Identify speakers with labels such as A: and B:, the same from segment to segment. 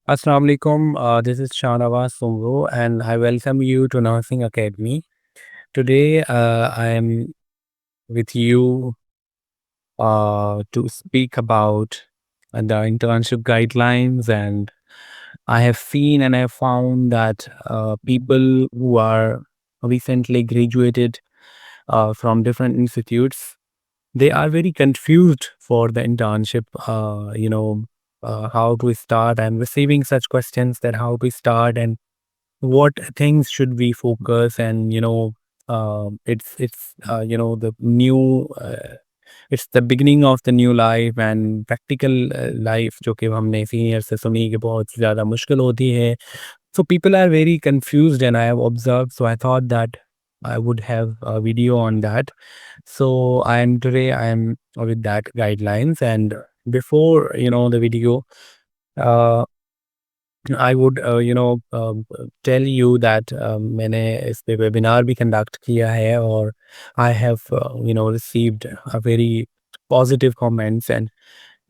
A: Assalamu alaikum. This is Shahnawaz Sumro, and I welcome you to Nursing Academy. Today, I am with you to speak about the internship guidelines. And I have seen and I have found that people who are recently graduated from different institutes, they are very confused for the internship. How to start and receiving such questions that how to start and what things should we focus and it's the new it's the beginning of the new life and practical life जो कि हमने senior से सुनी कि बहुत ज़्यादा मुश्किल होती है. So people are very confused and I have observed, so I thought that I would have a video on that. So I am with that guidelines. And before the video, uh, I would tell you that मैंने इस पे webinar भी conduct किया है और I have received a very positive comments. And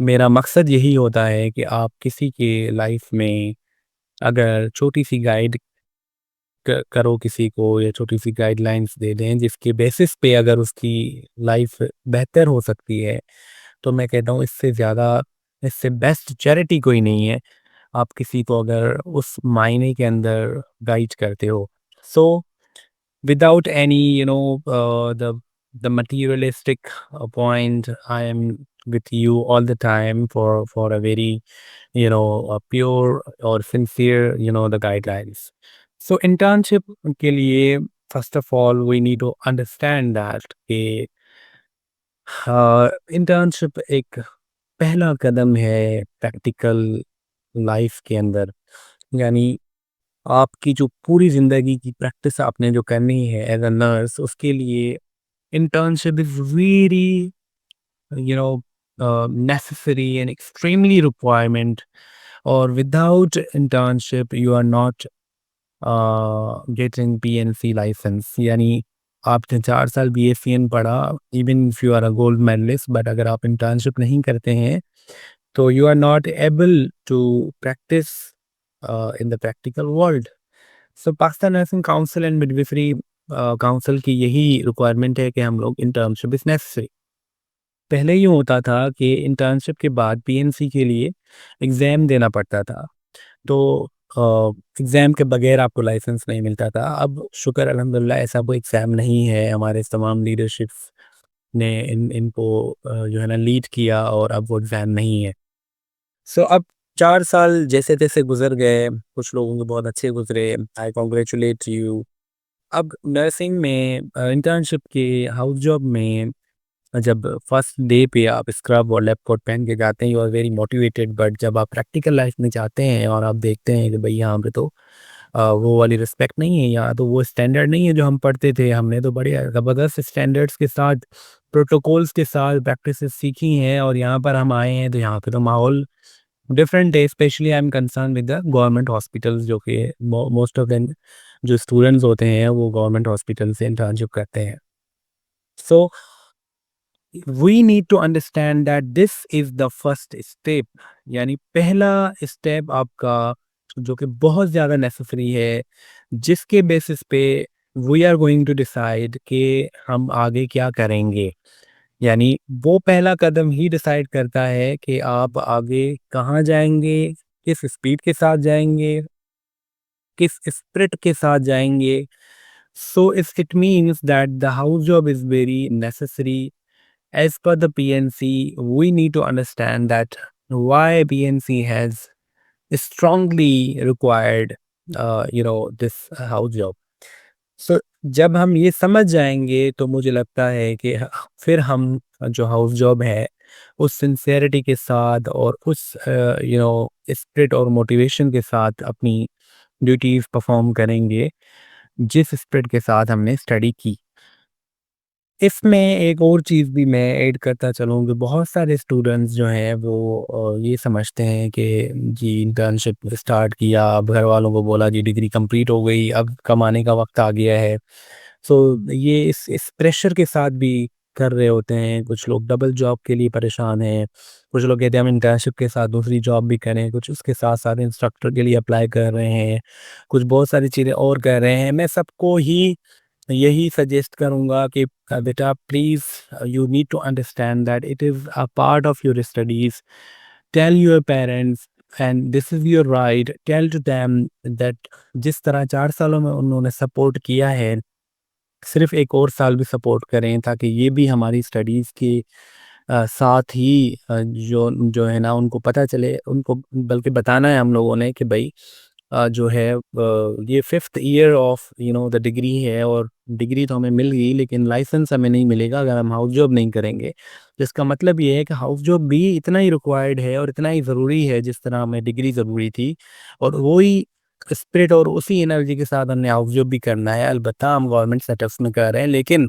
A: मेरा मकसद यही होता है कि आप किसी के लाइफ में अगर छोटी सी गाइड करो किसी को या छोटी सी गाइडलाइंस दे दें जिसके बेसिस पे अगर उसकी लाइफ बेहतर हो सकती है, तो मैं कहता हूँ इससे ज़्यादा, इससे बेस्ट चैरिटी कोई नहीं है. आप किसी को अगर उस मायने के अंदर गाइड करते हो. सो without any the materialistic point, I am with you all the time for a very a pure or sincere the guidelines. So internship के लिए first of all we need to understand that कि internship एक पहला कदम है practical life के अंदर. यानी आपकी जो पूरी ज़िंदगी की प्रैक्टिस आपने जो करनी है एज़ अ नर्स, उसके लिए internship is really necessary and extremely requirement. Or without internship you are not getting PNC license. यानी आपने 4 साल BSCN पढ़ा, even if you are a gold medalist, but अगर आप internship नहीं करते हैं तो you are not able to practice in the practical world. So Pakistan nursing council and midwifery council की यही रिक्वायरमेंट है कि हम लोग इंटर्नशिप इज नेसेसरी. पहले यूँ होता था कि इंटर्नशिप के बाद पीएनसी के लिए एग्ज़ाम देना पड़ता था. तो एग्ज़ाम के बगैर आपको लाइसेंस नहीं मिलता था. अब शुक्र अल्हम्दुलिल्लाह ऐसा कोई एग्ज़ाम नहीं है. हमारे तमाम लीडरशिप्स ने इनको जो है ना लीड किया और अब वो एग्ज़ाम नहीं है. सो अब 4 साल जैसे-तैसे गुज़र गए, कुछ लोगों के बहुत अच्छे गुज़रे. आई कांग्रेचुलेट यू. अब नर्सिंग में इंटर्नशिप के हाउस जॉब में जब फर्स्ट डे पे आप स्क्रब और लैब कोट पहन के जाते हैं, you are very motivated. But जब आप प्रैक्टिकल लाइफ में जाते हैं और आप देखते हैं कि भाई यहाँ पे तो वो वाली रिस्पेक्ट नहीं है, यहाँ तो वो स्टैंडर्ड नहीं है जो हम पढ़ते थे. हमने तो बड़े ज़बरदस्त स्टैंडर्ड्स के साथ, प्रोटोकॉल्स के साथ प्रैक्टिसेस सीखी हैं और यहाँ पर हम आए हैं तो यहाँ पे तो माहौल डिफरेंट है. Specially I am concern with the government hospitals, जो कि मोस्ट ऑफ द जो स्टूडेंट्स होते हैं वो गवर्नमेंट हॉस्पिटल से इंटर्नशिप करते हैं. So we need to understand that this is the first step. यानी पहला स्टेप आपका जो कि बहुत ज़्यादा नेसेसरी है, जिसके बेसिस पे we are going to decide कि हम आगे क्या करेंगे. यानी वो पहला कदम ही डिसाइड करता है कि आप आगे कहाँ जाएंगे, किस स्पीड के साथ जाएंगे, किस स्पिरिट के साथ जाएंगे. So it means that the house job is very necessary. As per the PNC, we need to understand that why PNC has strongly required, this house job. So जब हम ये समझ जाएंगे तो मुझे लगता है कि फिर हम जो हाउस जॉब है उस सिंसेरिटी के साथ और उस स्पिरिट और मोटिवेशन के साथ अपनी ड्यूटीज परफॉर्म करेंगे जिस स्पिरिट के साथ हमने स्टडी की. इसमें एक और चीज़ भी मैं ऐड करता चलूँ कि बहुत सारे स्टूडेंट्स जो हैं वो ये समझते हैं कि जी इंटर्नशिप स्टार्ट किया, अब घर वालों को बोला जी डिग्री कंप्लीट हो गई, अब कमाने का वक्त आ गया है. सो ये इस प्रेशर के साथ भी कर रहे होते हैं, कुछ लोग डबल जॉब के लिए परेशान हैं, कुछ लोग कहते हैं हम इंटर्नशिप के साथ दूसरी जॉब भी करें, कुछ उसके साथ-साथ इंस्ट्रक्टर के लिए अप्लाई कर रहे हैं, कुछ बहुत सारी चीज़ें और कर रहे हैं। मैं सबको ही यही सजेस्ट करूँगा कि बेटा please you need to understand that it is a part of your studies. Tell your parents and this is your right, tell to them that जिस तरह 4 सालों में उन्होंने सपोर्ट किया है, सिर्फ़ 1 और साल भी सपोर्ट करें ताकि ये भी हमारी स्टडीज़ के साथ ही जो जो है ना उनको पता चले, उनको बल्कि बताना है हम लोगों ने कि भई जो है ये 5th year of the degree है और डिग्री तो हमें मिल गई लेकिन लाइसेंस हमें नहीं मिलेगा अगर हम हाउस जॉब नहीं करेंगे। जिसका मतलब ये है कि हाउस जॉब भी इतना ही रिक्वायर्ड है और इतना ही ज़रूरी है जिस तरह हमें डिग्री ज़रूरी थी और वही स्पिरिट और उसी एनर्जी के साथ हमने हाउस जॉब भी करना है। अलबत्ता हम गवर्नमेंट सेटअप्स में कर रहे हैं लेकिन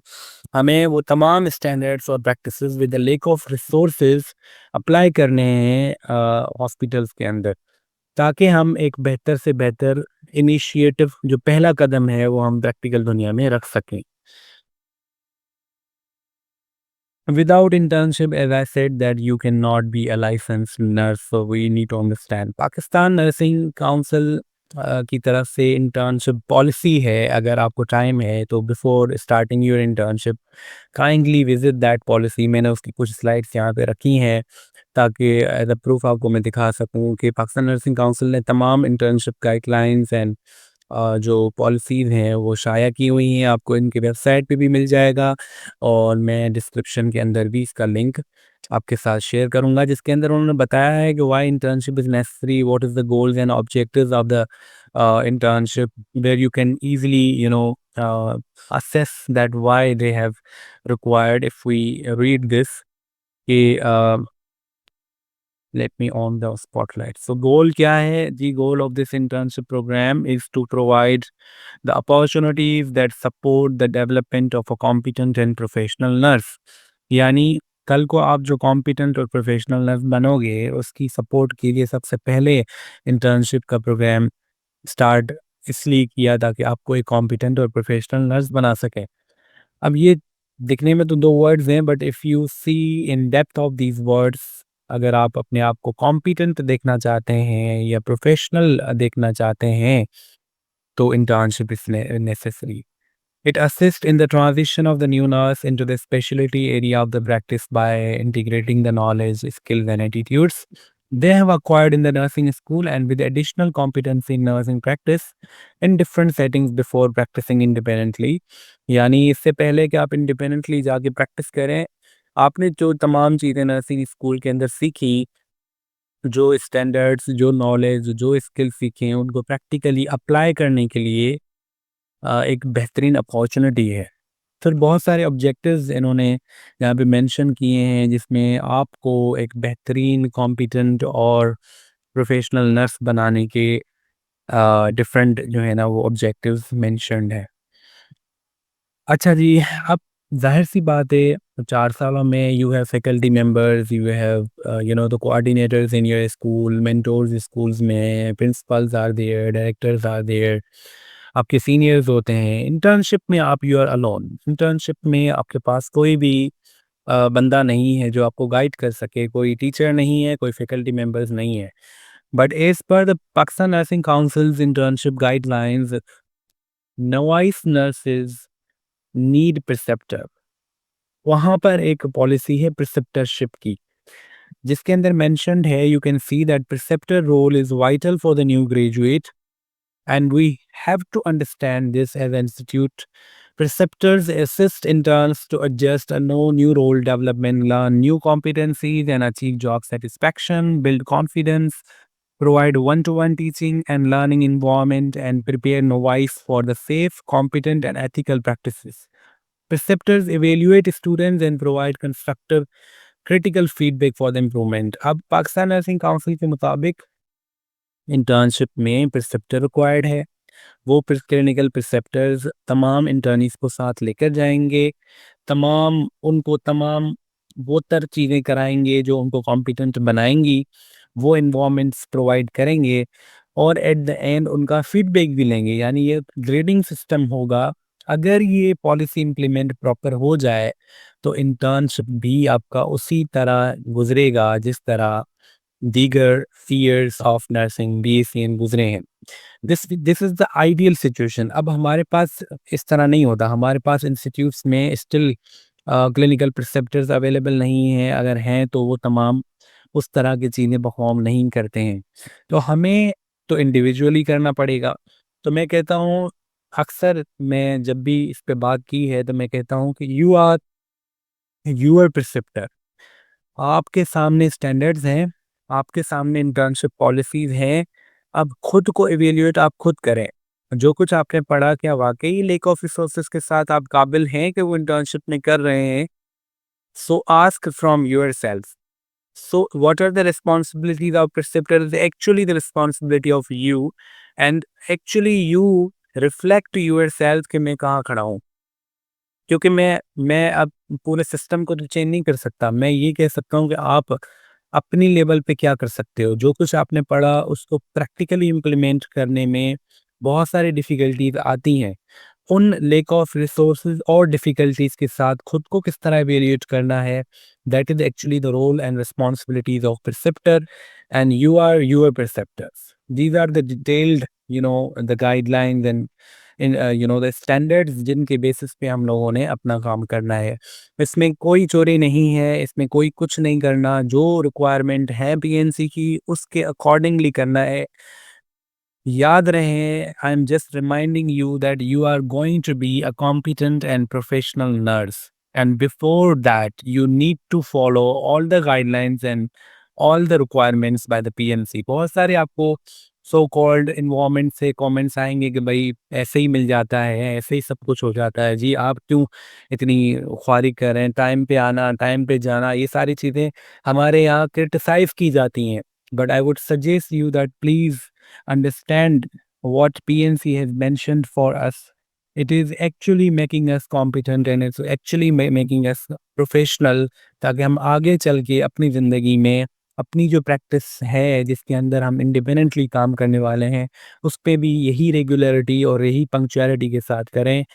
A: हमें वो तमाम स्टैंडर्ड्स और practices with the lack of resources apply करने हैं हॉस्पिटल्स के अंदर ताकि हम एक बेहतर से बेहतर इनिशिएटिव जो पहला कदम है वो हम प्रैक्टिकल दुनिया में रख सकें। Without internship, as I said, that you cannot be a licensed nurse, so we need to understand. Pakistan nursing council की तरफ से इंटर्नशिप पॉलिसी है, अगर आपको टाइम है तो before starting your internship kindly visit that policy. मैंने उसकी कुछ स्लाइड्स यहाँ पे रखी हैं ताकि एज अ प्रूफ आपको मैं दिखा सकूँ कि पाकिस्तान नर्सिंग काउंसिल ने तमाम इंटर्नशिप गाइडलाइंस एंड जो पॉलिसीज़ हैं वो शाया की हुई हैं, आपको इनकी वेबसाइट पे भी मिल जाएगा और मैं डिस्क्रिप्शन के अंदर भी इसका लिंक आपके साथ शेयर करूँगा, जिसके अंदर उन्होंने बताया है कि why internship is necessary, what is the goals and objectives of the internship, where you can easily assess that why they have required. If we read this, कि let me on the spotlight. So goal क्या है जी? Goal of this internship program is to provide the opportunities that support the development of a competent and professional nurse. यानी कल को आप जो competent और professional nurse बनोगे उसकी सपोर्ट के लिए सबसे पहले इंटर्नशिप का प्रोग्राम स्टार्ट इसलिए किया ताकि आपको एक कॉम्पिटेंट और प्रोफेशनल नर्स बना सके। अब ये दिखने में तो 2 वर्ड्स हैं but if you see in depth of these words, अगर आप अपने आप को कॉम्पिटेंट देखना चाहते हैं या प्रोफेशनल देखना चाहते हैं, तो internship is necessary. It assists in the transition of the new nurse into the specialty area of the practice by integrating the knowledge, skills, and attitudes they have acquired in the nursing school and with additional competency in nursing practice in different settings before practicing independently. यानी इससे पहले कि आप independently जाके practice करें, आपने जो तमाम चीज़ें नर्सिंग स्कूल के अंदर सीखी, जो स्टैंडर्ड्स, जो नॉलेज, जो स्किल सीखे हैं, उनको प्रैक्टिकली अप्लाई करने के लिए एक बेहतरीन अपॉर्चुनिटी है। फिर बहुत सारे ऑब्जेक्टिव्स इन्होंने यहाँ पे मेंशन किए हैं जिसमें आपको एक बेहतरीन कॉम्पिटेंट और प्रोफेशनल नर्स बनाने के डिफरेंट जो है ना वो ऑब्जेक्टिव्स मेंशन्ड है। अच्छा जी, अब ज़ाहिर-सी बात है 4 सालों में you have faculty members, you have the coordinators in your school, mentors schools में, principals are there, directors are there, आपके सीनियर्स होते हैं। इंटर्नशिप में आप यू आर अलोन। इंटर्नशिप में आपके पास कोई भी बंदा नहीं है जो आपको गाइड कर सके, कोई टीचर नहीं है, कोई फैकल्टी मेंबर्स नहीं है। But as per the Pakistan nursing councils internship guidelines, noise nurses need preceptor. वहाँ पर एक पॉलिसी है प्रिसेप्टरशिप की, जिसके अंदर मेंशन्ड है, you can see that preceptor role is vital for the new graduate and we have to understand this as an institute. Preceptors assist interns to adjust a no new role development, learn new competencies, and achieve job satisfaction, build confidence, provide one-to-one teaching and learning environment, and prepare novice for the safe, competent, and ethical practices. Preceptors evaluate students and provide constructive, critical feedback for the improvement. अब Pakistan nursing council के मुताबिक internship में preceptor required है। वो clinical प्रिसेप्टर्स तमाम इंटर्नीज को साथ लेकर जाएंगे, तमाम वो चीज़ें कराएंगे जो उनको कॉम्पिटेंट बनाएंगी, वो इन्वामेंट्स प्रोवाइड करेंगे और एट द एंड उनका फीडबैक भी लेंगे। यानी ये ग्रेडिंग सिस्टम होगा अगर ये पॉलिसी इम्प्लीमेंट प्रॉपर हो जाए, तो इंटर्नशिप भी आपका उसी तरह गुज़रेगा जिस तरह दीगर ईयर्स ऑफ नर्सिंग बीएसएन गुज़रे हैं। This is the ideal situation. अब हमारे पास इस तरह नहीं होता, हमारे पास इंस्टीट्यूट्स में स्टिल क्लिनिकल प्रिस्क्रिप्टर्स अवेलेबल नहीं हैं, अगर हैं तो वो तमाम उस तरह की चीज़ें परफॉर्म नहीं करते हैं। तो हमें तो इंडिविजुअली करना पड़ेगा। तो मैं कहता हूँ, अक्सर मैं जब भी इस पे बात की है तो मैं कहता हूँ कि यू आर यूअर प्रिस्क्रिप्टर। आपके सामने स्टैंडर्ड्स हैं, आपके सामने इंटर्नशिप पॉलिसीज़ हैं, अब खुद को इवैल्यूएट आप खुद करें। जो कुछ आपने पढ़ा, क्या वाक़ई लैक ऑफ रिसोर्सेज़ के साथ आप काबिल हैं कि वो इंटर्नशिप में कर रहे हैं? सो ask from yourself. So, what are the responsibilities of preceptor is actually the responsibility of you, and actually you reflect to yourself कि मैं कहाँ खड़ा हूँ। क्योंकि मैं अब पूरे सिस्टम को तो चेंज नहीं कर सकता। मैं ये कह सकता हूँ कि आप अपनी लेवल पे क्या कर सकते हो। जो कुछ आपने पढ़ा उसको प्रैक्टिकली इम्प्लीमेंट करने में बहुत सारी डिफ़िकल्टीज़ आती हैं। उन लैक ऑफ रिसोर्सेज़ और डिफ़िकल्टीज़ के साथ खुद को किस तरह इवैल्यूएट करना है, that is actually the role and responsibilities of preceptor, and you are your preceptors. These are the detailed the guidelines and the standards जिनके बेसिस पे हम लोगों ने अपना काम करना है। इसमें कोई चोरी नहीं है, इसमें कोई कुछ नहीं करना, जो रिक्वायरमेंट है पीएनसी की उसके अकॉर्डिंगली करना है। याद रहे, I am just reminding you that you are going to be a competent and professional nurse, and before that you need to follow all the guidelines and all the requirements by the PNC। बहुत सारे आपको so called environment से comments आएंगे कि भाई ऐसे ही मिल जाता है, ऐसे ही सब कुछ हो जाता है, जी आप क्यों इतनी ख्वारी कर रहे हैं, टाइम पे आना, टाइम पे जाना, ये सारी चीज़ें हमारे यहाँ क्रिटिसाइज की जाती हैं। But I would suggest you that please understand what PNC has mentioned for us. It is actually making us competent and it's actually making us professional, ताकि हम आगे चल के अपनी ज़िंदगी में अपनी जो प्रैक्टिस है जिसके अंदर हम इंडिपेंडेंटली काम करने वाले हैं, उस पे भी यही रेगुलरिटी और यही पंक्चुअलिटी के साथ करें।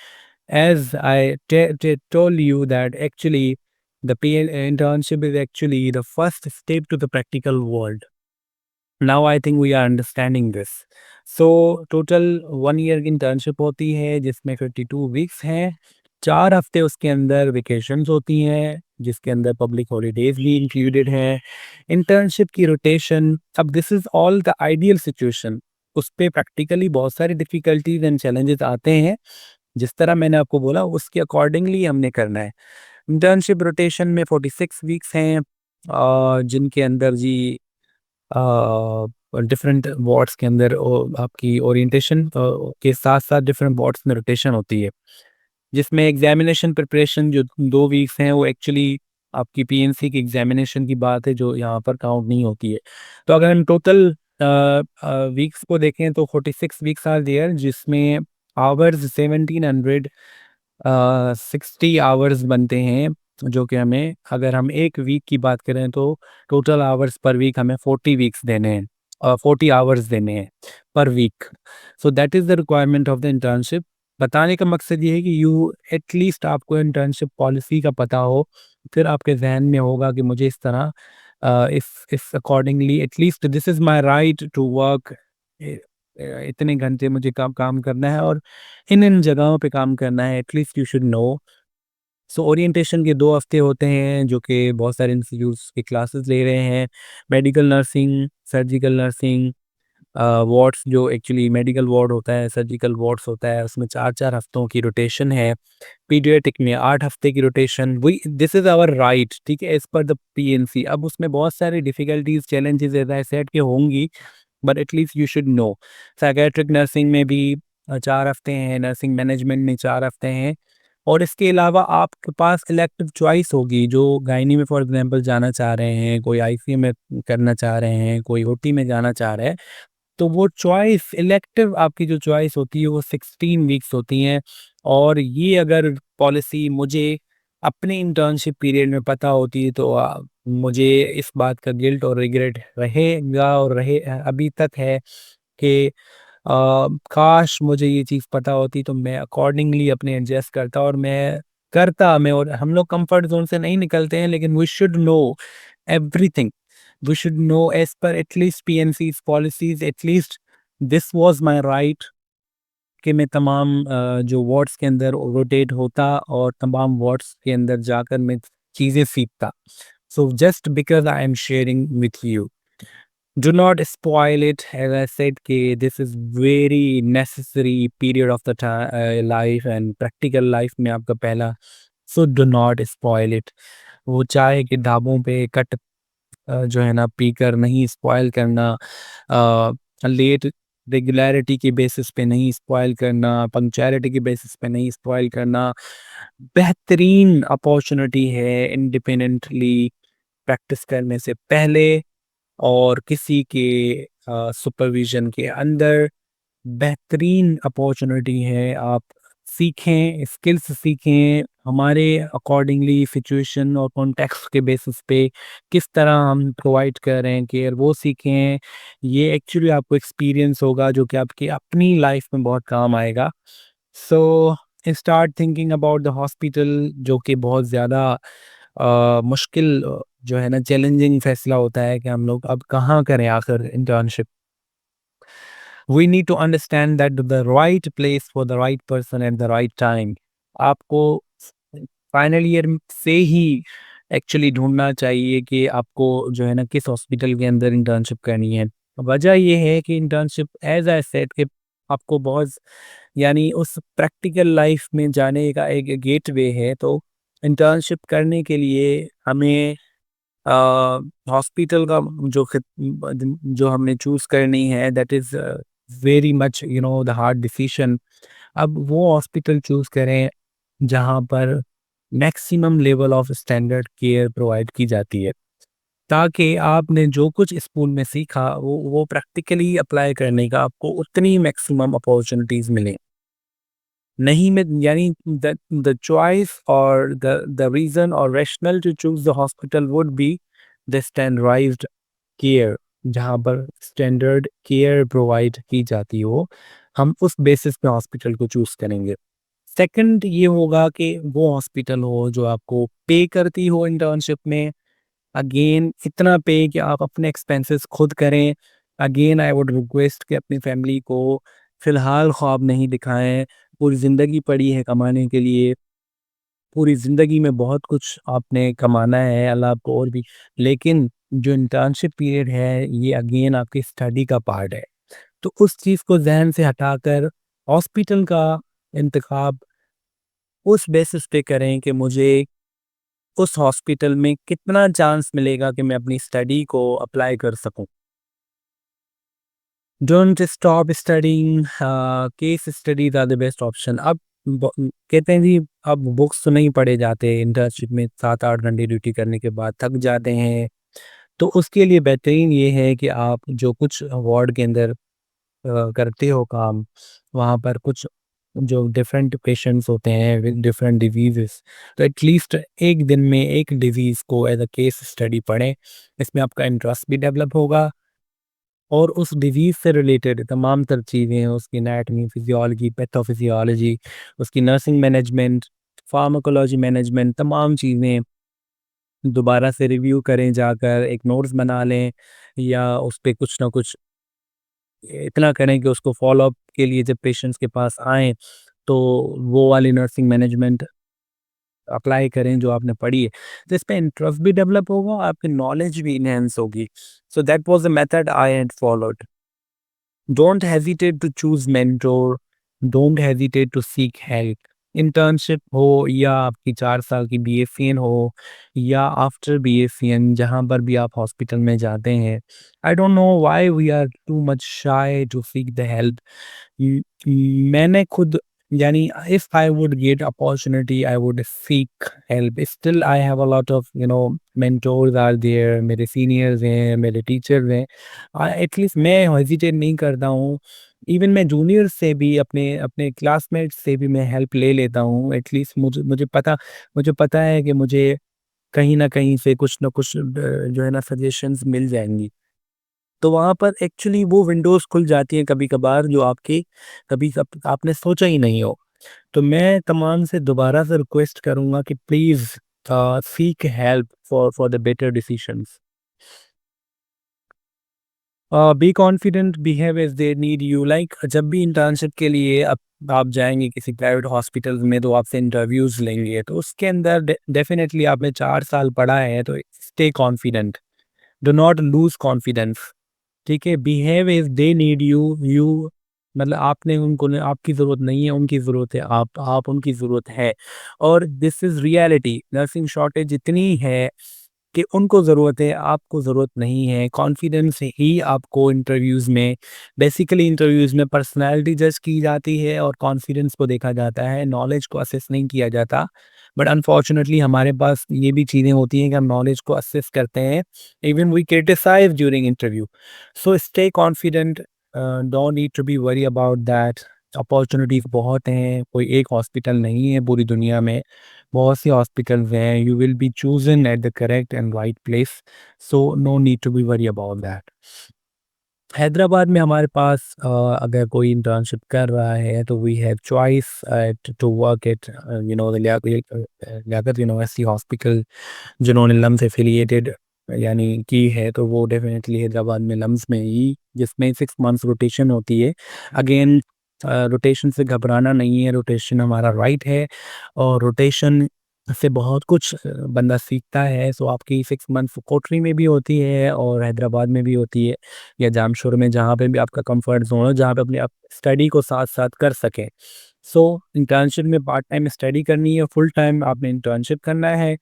A: As I told you that actually the PN internship is actually the first step to the practical world। Now I think we are understanding this. So total 1 year की इंटर्नशिप होती है जिसमें 52 weeks हैं। 4 हफ्ते उसके अंदर वेकेशंस होती हैं जिसके अंदर पब्लिक हॉलीडेज भी इंक्लूडेड हैं। इंटर्नशिप की रोटेशन, अब this is all the ideal situation. उस पे प्रैक्टिकली बहुत सारी डिफ़िकल्टीज़ एंड चैलेंजेस आते हैं। जिस तरह मैंने आपको बोला उसके अकॉर्डिंगली हमने करना है। इंटर्नशिप रोटेशन में 46 वीक्स हैं जिनके अंदर जी डिफरेंट वार्ड्स के अंदर आपकी ओरिएंटेशन के साथ-साथ डिफरेंट वार्ड्स में रोटेशन होती है। जिसमें एग्ज़ामिनेशन प्रिपरेशन जो 2 वीक्स हैं वो एक्चुअली आपकी पीएनसी की एग्ज़ामिनेशन की बात है जो यहाँ पर काउंट नहीं होती है। तो अगर हम टोटल वीक्स को देखें तो 46 वीक्स आर देयर जिसमें आवर्स 1700 60 आवर्स बनते हैं, जो कि हमें, अगर हम 1 वीक की बात करें तो टोटल आवर्स पर वीक हमें 40 वीक्स देने हैं, 40 आवर्स देने हैं per week. So that is the requirement of the internship. बताने का मकसद ये है कि यू एटलीस्ट आपको इंटर्नशिप पॉलिसी का पता हो, फिर आपके ज़हन में होगा कि मुझे इस तरह इस accordingly at least this is my right to work, इतने घंटे मुझे काम काम करना है और इन जगहों पे काम करना है, at least you should know. So orientation के 2 हफ्ते होते हैं जो कि बहुत सारे इंस्टीट्यूट्स के क्लासेस ले रहे हैं। Medical nursing, surgical nursing, wards जो एक्चुअली मेडिकल वार्ड होता है, सर्जिकल वार्ड्स होता है, उसमें 4-4 हफ्तों की रोटेशन है। पीडियाट्रिक में 8 हफ्ते की rotation, we this is our right, ठीक है, एज़ पर द पीएनसी। अब उसमें बहुत सारी difficulties, challenges as I said के होंगी, but at least you should know. Psychiatric nursing में भी 4 हफ्ते हैं, नर्सिंग मैनेजमेंट में 4 हफ्ते हैं, और इसके अलावा आपके पास इलेक्टिव चॉइस होगी। जो गायनी में फॉर एग्जांपल जाना चाह रहे हैं, कोई आईसीयू में करना चाह रहे हैं, कोई ओटी में जाना चाह रहा है, तो वो चॉइस इलेक्टिव आपकी जो चॉइस होती है वो 16 वीक्स होती हैं। और ये अगर पॉलिसी मुझे अपने इंटर्नशिप पीरियड में पता होती है तो मुझे इस बात का गिल्ट और रिग्रेट रहेगा और अभी तक है कि काश मुझे ये चीज़ पता होती तो मैं अकॉर्डिंगली अपने एडजस्ट करता और मैं करता मैं और हम लोग कंफर्ट ज़ोन से नहीं निकलते हैं लेकिन we should know everything. We should know as per at least PNCs policies at least this was my right कि मैं तमाम जो वार्ड्स के अंदर रोटेट होता और तमाम वार्ड्स के अंदर जाकर मैं चीज़ें सीखता। So just because I am sharing with you. Do not spoil it. As I said, कि this is very necessary period of the time life and practical life में आपका पहला, so do not spoil it. वो चाय के ढाबों पे cut जो है ना पीकर नहीं स्पॉइल करना, लेट रेगुलरिटी के बेसिस पे नहीं स्पॉइल करना, पंक्चुअलिटी के बेसिस पे नहीं स्पॉइल करना। बेहतरीन अपॉर्चुनिटी है इंडिपेंडेंटली प्रैक्टिस करने से पहले और किसी के सुपरविज़न के अंदर बेहतरीन अपॉर्चुनिटी है। आप सीखें, स्किल्स सीखें, हमारे अकॉर्डिंगली सिचुएशन और कॉन्टेक्स्ट के बेसिस पे किस तरह हम प्रोवाइड कर रहे हैं केयर वो सीखें। ये एक्चुअली आपको एक्सपीरियंस होगा जो कि आपकी अपनी लाइफ में बहुत काम आएगा। So start thinking about the hospital जो कि बहुत ज़्यादा मुश्किल जो है ना चैलेंजिंग फैसला होता है कि हम लोग अब कहाँ करें आखिर internship. We need to understand that the right place for the right person at the right time. आपको फाइनल ईयर से ही एक्चुअली ढूंढना चाहिए कि आपको जो है ना किस हॉस्पिटल के अंदर इंटर्नशिप करनी है। वजह ये है कि इंटर्नशिप एज आई सेड कि आपको बहुत यानी उस प्रैक्टिकल लाइफ में जाने का एक गेटवे है। तो इंटर्नशिप करने के लिए हमें हॉस्पिटल का जो हमने चूज़ करनी है that is very much you know the hard decision. अब वो हॉस्पिटल चूज़ करें जहाँ पर maximum level of standard care provide की जाती है, ताकि आपने जो कुछ स्कूल में सीखा वो प्रैक्टिकली अप्लाई करने का आपको उतनी मैक्सिमम अपॉर्चुनिटीज़ मिलें। नहीं में यानी द चॉइस और द रीज़न और rational to choose the hospital would be the standardised care, जहाँ पर स्टैंडर्ड केयर प्रोवाइड की जाती हो, हम उस बेसिस पे हॉस्पिटल को चूज़ करेंगे। सेकंड ये होगा कि वो हॉस्पिटल हो जो आपको पे करती हो इंटर्नशिप में, अगेन इतना पे कि आप अपने एक्सपेंसेस खुद करें। अगेन आई वुड रिक्वेस्ट कि अपनी फैमिली को फ़िलहाल ख्वाब नहीं दिखाएँ, पूरी ज़िंदगी पड़ी है कमाने के लिए, पूरी ज़िंदगी में बहुत कुछ आपने कमाना है, अल्लाह आपको और भी, लेकिन जो इंटर्नशिप पीरियड है, ये अगेन आपकी स्टडी का पार्ट है। तो उस चीज़ को ज़हन से हटाकर हॉस्पिटल का इंतख़ाब उस बेसिस पे करें कि मुझे उस हॉस्पिटल में कितना चांस मिलेगा कि मैं अपनी स्टडी को अप्लाई कर सकूँ। Don't stop studying, case studies are the best option. अब कहते हैं जी अब बुक्स तो नहीं पढ़े जाते इंटर्नशिप में 7-8 घंटे ड्यूटी करने के बाद थक जाते हैं। तो उसके लिए बेहतरीन ये है कि आप जो कुछ वार्ड के अंदर करते हो काम, वहाँ पर कुछ जो डिफरेंट पेशेंट्स होते हैं विद डिफरेंट डिजीज़ेस, तो एटलीस्ट एक दिन में एक डिजीज़ को एज़ अ केस स्टडी पढ़ें। इसमें आपका इंटरेस्ट भी डेवलप होगा और उस डिजीज़ से रिलेटेड तमाम तर चीज़ें, उसकी एनाटॉमी, फिज़ियोलॉजी, पैथोफिज़ियोलॉजी, उसकी नर्सिंग मैनेजमेंट, फार्माकोलॉजी मैनेजमेंट, तमाम चीज़ें दोबारा से रिव्यू करें जाकर, एक नोट्स बना लें या उस पे कुछ ना कुछ इतना करें कि उसको फ़ॉलो-अप के लिए जब पेशेंट्स के पास आएँ, तो वो वाली नर्सिंग मैनेजमेंट अप्लाई करें जो आपने पढ़ी है। तो इसपे इंटरेस्ट भी डेवलप होगा, आपकी नॉलेज भी एनहांस होगी। So that was the method I had followed. Don't hesitate to choose mentor, don't hesitate to seek help. Internship हो या आपकी 4 साल की बीएससीएन हो या आफ्टर बीएससीएन जहाँ पर भी आप हॉस्पिटल में जाते हैं, I don't know why we are too much shy to seek the help. म मैंने खुद यानी if I would get opportunity I would seek help. Still I have a lot of you know mentors are there, मेरे seniors हैं, मेरे teachers हैं। At least मैं hesitate नहीं करता हूँ। इवन मैं जूनियर्स से भी अपने अपने क्लासमेट्स से भी मैं हेल्प ले लेता हूँ। एटलीस्ट मुझे पता है कि मुझे कहीं न कहीं से कुछ न कुछ जो है ना सजेशंस मिल जाएँगी। तो वहाँ पर एक्चुअली वो विंडोज़ खुल जाती हैं कभी-कभार जो आपकी कभी कप आपने सोचा ही नहीं हो। तो मैं तमाम से दोबारा से रिक्वेस्ट करूँगा कि please seek help for the better decisions. Be confident, behave as they need you. Like जब भी इंटर्नशिप के लिए आप जाएँगे किसी प्राइवेट हॉस्पिटल्स में तो आपसे इंटरव्यूज़ लेंगे, तो उसके अंदर डेफ़िनेटली आपने 4 साल पढ़ा है तो stay confident, do not lose confidence. ठीक है? Behave as they need you, मतलब आपने उनको न आपकी ज़रूरत नहीं है, उनकी ज़रूरत है, आप उनकी ज़रूरत है। और this is reality, nursing shortage इतनी है कि उनको ज़रूरत है, आपको ज़रूरत नहीं है। कॉन्फिडेंस ही आपको इंटरव्यूज़ में बेसिकली इंटरव्यूज़ में पर्सनैलिटी जज की जाती है और कॉन्फिडेंस को देखा जाता है, नॉलेज को असेस नहीं किया जाता। बट अनफॉर्चुनेटली हमारे पास ये भी चीज़ें होती हैं कि हम नॉलेज को असेस करते हैं, even we criticise during interview. So stay confident, don't need to be worry about that. Opportunities बहुत हैं, कोई एक हॉस्पिटल नहीं है पूरी दुनिया में, बहुत सी हॉस्पिटल्स हैं, you will be chosen at the correct and right place, so no need to be worry about that. Hyderabad में हमारे पास अगर कोई इंटर्नशिप कर रहा है तो we have choice at to work at Liaquat university hospital, जिन्होंने लम्स एफिलिएटेड यानी की है, तो वो डेफिनेटली हैदराबाद में लम्स में ही, जिसमें 6 मंथ्स रोटेशन होती है। अगेन रोटेशन से घबराना नहीं है, रोटेशन हमारा राइट है और रोटेशन से बहुत कुछ बंदा सीखता है। सो आपकी 6 मंथ्स कोटरी में भी होती है और हैदराबाद में भी होती है या जामशोर में, जहाँ पे भी आपका कंफर्ट जोन हो, जहाँ पे अपने आप स्टडी को साथ साथ कर सकें। सो इंटर्नशिप में पार्ट टाइम स्टडी करनी है, फुल टाइम आपने इंटर्नशिप करना है।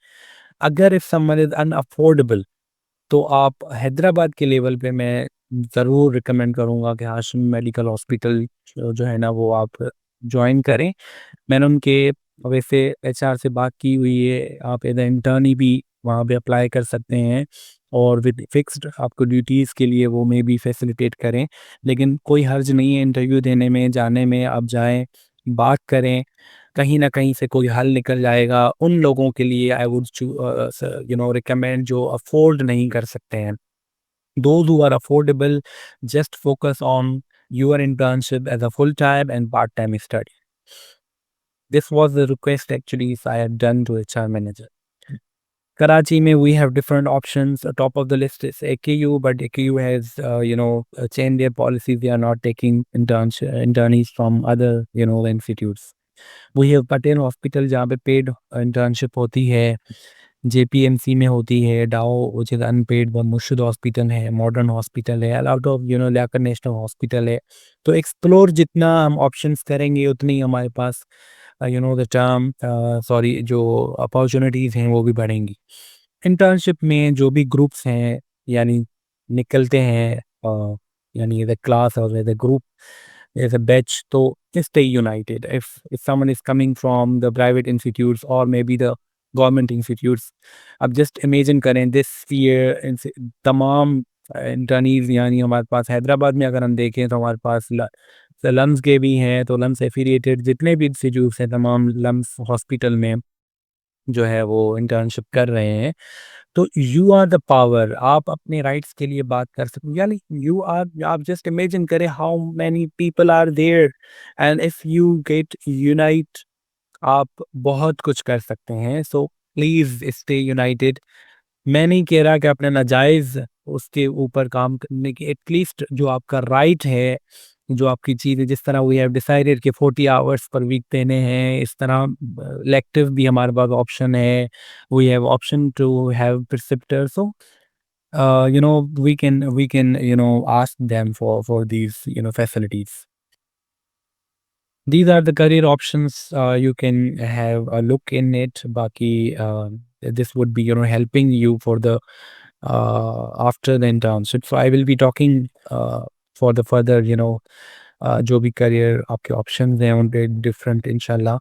A: अगर इफ समवन इज अनअफोर्डेबल तो आप हैदराबाद के लेवल पे मैं ज़रूर रिकमेंड करूँगा कि हाशिम मेडिकल हॉस्पिटल जो है ना वो आप ज्वाइन करें। मैंने उनके वैसे एचआर से बात की हुई है, आप एज़ अ इंटर्न ही भी वहाँ पे अप्लाई कर सकते हैं और विद फिक्स्ड आपको ड्यूटीज़ के लिए वो मे बी फैसिलिटेट करें। लेकिन कोई हर्ज नहीं है इंटरव्यू देने में, जाने में, आप जाएँ, बात करें, कहीं न कहीं से कोई हल निकल जाएगा। उन लोगों के लिए आई वुड रिकमेंड जो अफ़ोर्ड नहीं कर सकते हैं। Those who are affordable, just focus on your internship as a full-time and part-time study. This was the request actually I had done to HR manager. Karachi mein we have different options. Top of the list is AKU, but AKU has changed their policies. They are not taking internees from other institutes. We have Patel Hospital जहाँ पे paid internship होती है, JPMC में होती है, Dow which is unpaid, व मुर्शिद hospital है, मॉडर्न हॉस्पिटल है, a lot of Liaquat national hospital है। तो एक्सप्लोर जितना हम ऑप्शंस करेंगे उतनी हमारे पास द टर्म सॉरी जो अपॉर्चुनिटीज़ हैं वो भी बढ़ेंगी। इंटर्नशिप में जो भी ग्रुप्स हैं यानी निकलते हैं यानी एज़ अ क्लास और as a group, as a batch, तो stay united. If someone is coming from the private institutes or maybe the government institutes, अब जस्ट इमेजिन करें दिस ईयर तमाम इंटर्नीज यानी हमारे पास हैदराबाद में अगर हम देखें तो हमारे पास लम्स के भी हैं, तो लम्स एफिलिएटेड जितने भी इंस्टीट्यूट्स हैं तमाम लम्स हॉस्पिटल में जो है वो इंटर्नशिप कर रहे हैं। तो यू आर द पावर, आप अपने राइट्स के लिए बात कर सकते हो, यानी यू आर, आप जस्ट इमेजिन करें how many people are there and if you get unite आप बहुत कुछ कर सकते हैं। So please stay united. मैं नहीं कह रहा कि अपना नाजायज़ उसके ऊपर काम करने की, एटलीस्ट जो आपका राइट है, जो आपकी चीज़ है, जिस तरह वी हैव डिसाइडेड कि 40 आवर्स पर वीक देने हैं, इस तरह इलेक्टिव भी हमारे पास ऑप्शन है। We have option to have prescriptor, so we can ask them for these facilities. These are the career options. You can have a look in it. Baki, this would be helping you for the after the internship. So I will be talking for the further जो भी career आपके options हैं उन पे different इंशाल्लाह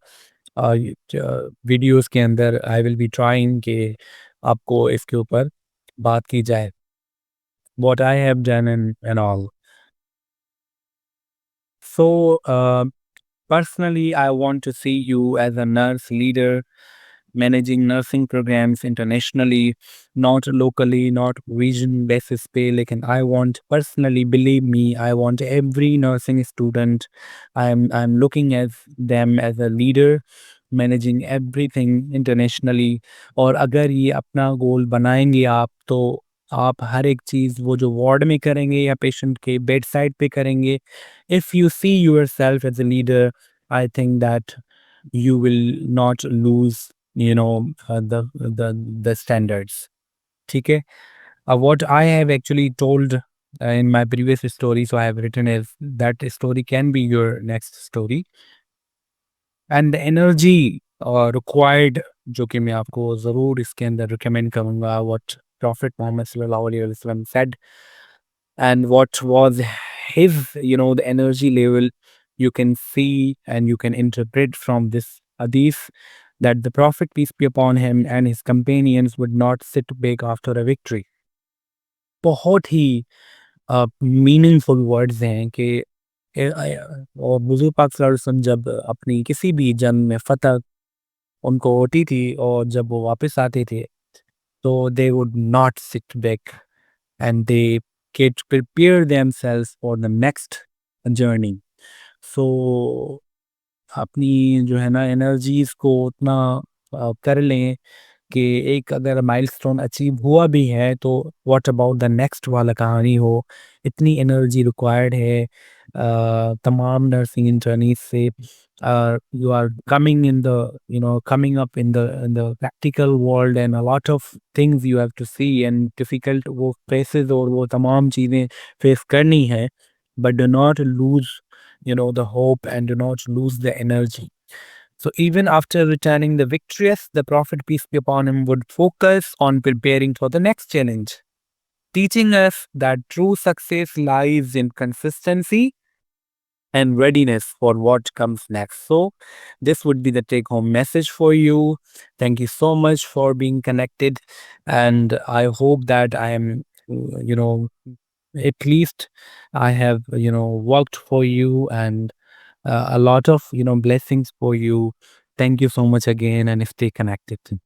A: videos के अंदर I will be trying कि आपको इसके ऊपर बात की जाए, what I have done and all. So personally, I want to see you as a nurse leader managing nursing programs internationally, not locally, not region basis पे, लेकिन I want personally, believe me, I want every nursing student, I'm looking at them as a leader, managing everything internationally. और अगर ये अपना गोल बनाएंगे आप, तो आप हर एक चीज़ वो जो वार्ड में करेंगे या पेशेंट के बेड साइड पे करेंगे, if you see yourself as a leader, I think that you will not lose, you know, the standards. ठीक है? What I have actually told in my previous story, so I have written is that story can be your next story. And the energy required, जो कि मैं आपको ज़रूर इसके अंदर recommend करूँगा, what Prophet Muhammad sallallahu alaihi wasallam said, and what was his, you know, the energy level. You can see and you can interpret from this hadith that the Prophet, peace be upon him, and his companions would not sit back after a victory. बहुत ही meaningful words हैं कि और हुजूर पाक सल्लल्लाहु अलैहि वसल्लम जब अपनी किसी भी जंग में फतह उनको होती थी और जब वो वापस आते थे, तो they would not sit back and they get prepare themselves for the next journey. So अपनी जो है ना एनर्जीज को उतना कर लें कि एक अगर माइलस्टोन अचीव हुआ भी है, तो व्हाट अबाउट द नेक्स्ट वाला कहानी हो। इतनी एनर्जी रिक्वायर्ड है तमाम नर्सिंग इंटर्नीज से। You are coming in the, you know, coming up in the practical world and a lot of things you have to see and difficult वो faces और वो तमाम चीज़ें फेस करनी है, but do not lose, you know, the hope, and do not lose the energy. So even after returning the victorious, the Prophet, peace be upon him, would focus on preparing for the next challenge, teaching us that true success lies in consistency and readiness for what comes next. So this would be the take home message for you. Thank you so much for being connected, and I hope that I am, you know, at least I have, you know, worked for you, and a lot of, you know, blessings for you. Thank you so much again, and stay connected.